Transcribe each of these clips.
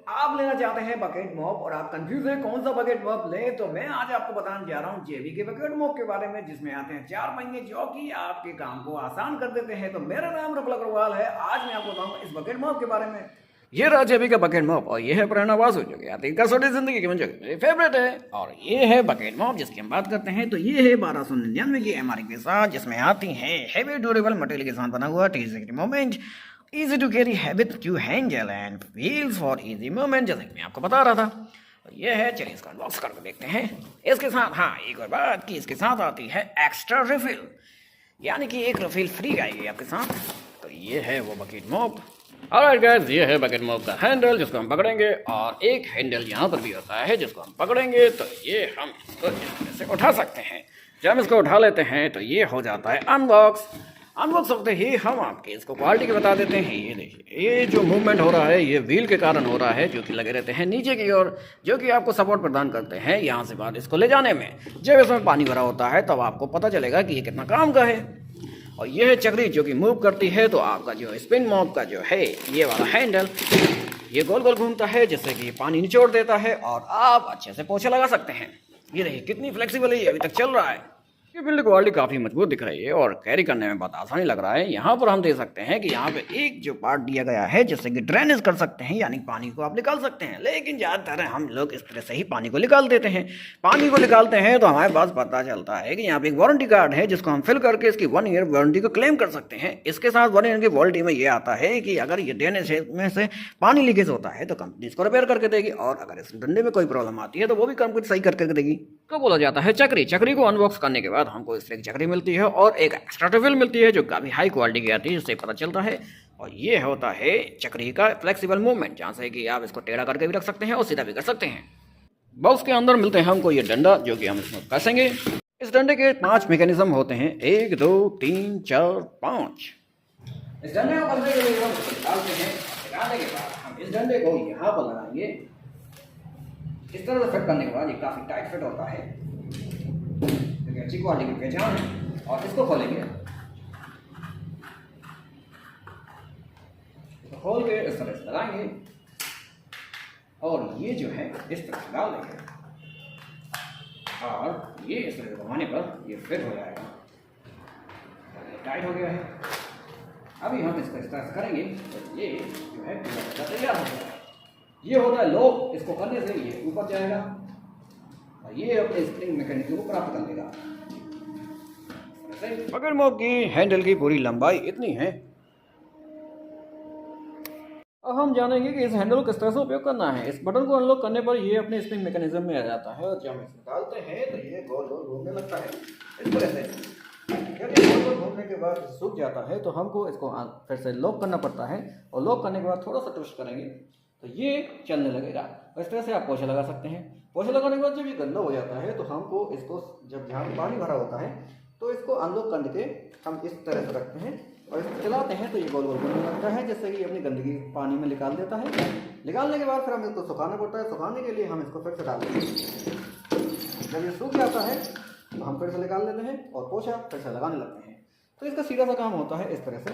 आप लेना चाहते हैं बकेट मॉप और आप कंफ्यूज हैं कौन सा बकेट मॉप लें, तो मैं आज आपको बताने जा रहा हूं जेबी के बकेट मॉप के बारे में, जिसमें आते हैं 4 पहिए जो कि आपके काम को आसान कर देते हैं। तो मेरा नाम रफल अग्रवाल है। आज मैं आपको बताऊंगा इस बकेट मॉप के बारे में। ये रहा जेबी का बकेट मॉप और ये है प्रेरणा वासु, जो कि आती कसौटी जिंदगी की मेरी फेवरेट है। और ये है बकेट मॉप जिसकी हम बात करते हैं। तो ये है 1299 की एमआरपी के साथ, जिसमें आती है हेवी ड्यूरेबल मटेरियल के साथ बना हुआ T moment, easy to carry habit to handle and wheels for easy movement, जैसे कि मैं आपको बता रहा था। तो ये है, चलिए इसका अनबॉक्स करके देखते हैं। इसके साथ हाँ एक और बात कि इसके साथ आती है एक्स्ट्रा रिफिल, यानी कि एक रिफिल फ्री आएगी आपके साथ। तो ये है वो बकेट मॉप। ऑलराइट गाइस, ये है बकेट मॉप का हैंडल जिसको हम पकड़ेंगे, और एक हैंडल यहाँ पर भी होता है जिसको हम पकड़ेंगे तो ये हम इसको इस तरह से उठा सकते हैं। जब हम इसको उठा लेते हैं तो ये हो जाता है अनबॉक्स। अनबॉक्स होते ही हम आपके इसको क्वालिटी के बता देते हैं। ये देखिए, ये जो मूवमेंट हो रहा है ये व्हील के कारण हो रहा है, जो कि लगे रहते हैं नीचे की ओर, जो कि आपको सपोर्ट प्रदान करते हैं यहाँ से बाहर इसको ले जाने में। जब इसमें पानी भरा होता है तब आपको पता चलेगा कि ये कितना काम का है। और ये है चक्री जो कि मूव करती है। तो आपका जो स्पिन मॉप का जो है ये वाला हैंडल, ये गोल गोल घूमता है जिससे कि पानी निचोड़ देता है और आप अच्छे से पोछे लगा सकते हैं। ये देखिए कितनी फ्लेक्सिबल है, ये अभी तक चल रहा है। ये बिल्ड क्वालिटी काफ़ी मजबूत दिख रही है और कैरी करने में बहुत आसानी लग रहा है। यहाँ पर हम देख सकते हैं कि यहाँ पे एक जो पार्ट दिया गया है जिससे कि ड्रेनेज कर सकते हैं, यानी पानी को आप निकाल सकते हैं। लेकिन ज़्यादातर हम लोग इस तरह से ही पानी को निकाल देते हैं। पानी को निकालते हैं तो हमारे पास पता चलता है कि यहाँ पे एक वारंटी कार्ड है जिसको हम फिल करके इसकी 1 ईयर वारंटी को क्लेम कर सकते हैं। इसके साथ 1 ईयर की वारंटी में ये आता है कि अगर ये ड्रेनेज में से पानी लीकेज होता है तो कंपनी इसको रिपेयर करके देगी, और अगर इस डंडे में कोई प्रॉब्लम आती है तो वो भी कंपनी सही करके देगी। तो बोला जाता है चक्री। चक्री को अनबॉक्स करने के बाद हमको इस तरह की चक्री मिलती है और एक एक्स्ट्रा रिफिल मिलती है जो काफ़ी हाई क्वालिटी की आती है, जिससे पता चलता है। और ये होता है चक्री का फ्लेक्सिबल मूवमेंट, जहाँ से कि आप इसको टेढ़ा करके भी रख सकते हैं और सीधा भी कर सकते हैं। बॉक्स के अंदर मिलते हैं हमको ये डंडा, जो कि हम इसमें कसेंगे। इस डंडे के 5 मैकेनिज्म होते हैं, 1 2 3 4 5। इस डंडे को करने के लिए हम डालते हैं। लगाने के बाद हम इस डंडे को यहाँ पर लगाएंगे। इस तरह से फिट करने के बाद ये काफ़ी टाइट फिट होता है, क्योंकि अच्छी क्वालिटी की पहचान है। और इसको खोलेंगे, तो खोल के इस तरह से लगाएंगे और ये जो है इस तरह से डाल देंगे, और ये इस तरह से घुमाने पर ये फिट हो जाएगा। ये टाइट हो गया है। अभी हम इसको इस तरह से करेंगे तो ये जो है तैयार हो जाएगा। ये होता है लॉक, इसको करने से ये ऊपर जाएगा और ये अपने स्प्रिंग मैकेनिज्म को प्राप्त कर लेगा। बकेट मॉप की हैंडल की पूरी लंबाई इतनी है। अब हम जानेंगे कि इस हैंडल को किस तरह से उपयोग करना है। इस बटन को अनलॉक करने पर ये अपने स्प्रिंग मैकेनिज्म में आ जाता है, और जब हम इसको डालते हैं तो ये गोल गोल घूमने लगता है इस तरह से। जब ये गोल गोल घूमने के बाद सूख जाता है तो हमको इसको फिर से लॉक करना पड़ता है, और लॉक करने के बाद थोड़ा सा ट्विस्ट करेंगे तो ये चलने लगेगा। इस तरह से आप पोछा लगा सकते हैं। पोछा लगाने के बाद जब ये गंदा हो जाता है तो हमको इसको, जब जहाँ पानी भरा होता है तो इसको अनलॉक करके हम इस तरह से रखते हैं और इसको चलाते हैं तो ये गोल गोल घूमने लगता है, जिससे कि अपनी गंदगी पानी में निकाल देता है। निकालने के बाद फिर हम इसको सुखाना पड़ता है। सुखाने के लिए हम इसको फिर से डालते हैं। जब ये सूख जाता है तो हम फिर से निकाल लेते हैं और पोछा फिर से लगाने लगते हैं। तो इसका सीधा सा काम होता है इस तरह से।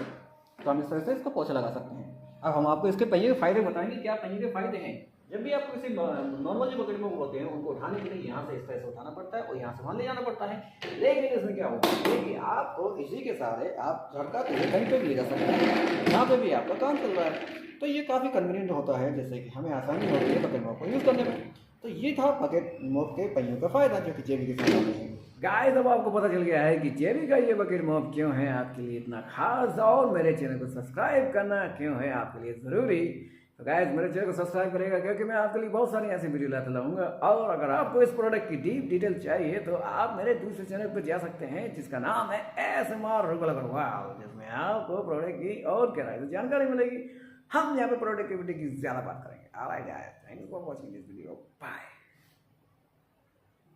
तो हम इस तरह से इसको पोछा लगा सकते हैं। अब हम आपको इसके पहिए के फायदे बताएंगे। क्या पहिए के फायदे हैं? जब भी आपको किसी नॉर्मल जो बकेट मॉप होते हैं उनको उठाने के लिए यहाँ से इस तरह से उठाना पड़ता है और यहाँ से वहाँ ले जाना पड़ता है। लेकिन इसमें क्या होता है कि आपको इसी के सहारे आप घर का कहीं पे भी ले जा सकते हैं, जहाँ पे भी आपका काम चल रहा है। तो ये काफ़ी कन्वीनियंट होता है, जैसे कि हमें आसानी होती है बकेट मॉप को यूज़ करने में। तो ये था बकेट मॉप के पहियों का फायदा, जो कि जेबी के साथ आते हैं। गाइस, अब आपको पता चल गया है कि जेबी का ये बकेट मॉप क्यों है आपके लिए इतना खास, और मेरे चैनल को सब्सक्राइब करना क्यों है आपके लिए ज़रूरी। तो गाइस, मेरे चैनल को सब्सक्राइब करेगा, क्योंकि मैं आपके लिए बहुत सारी ऐसी वीडियो लाता रहूँगा। और अगर आपको इस प्रोडक्ट की डीप डिटेल चाहिए तो आप मेरे दूसरे चैनल पर जा सकते हैं, जिसका नाम है ASMR रफल अग्रवाल, जिसमें आपको प्रोडक्ट की और गहराई से जानकारी मिलेगी। हम यहाँ पे प्रोडक्टिविटी की ज़्यादा बात करेंगे। Alright guys, thank you for watching this video. Bye.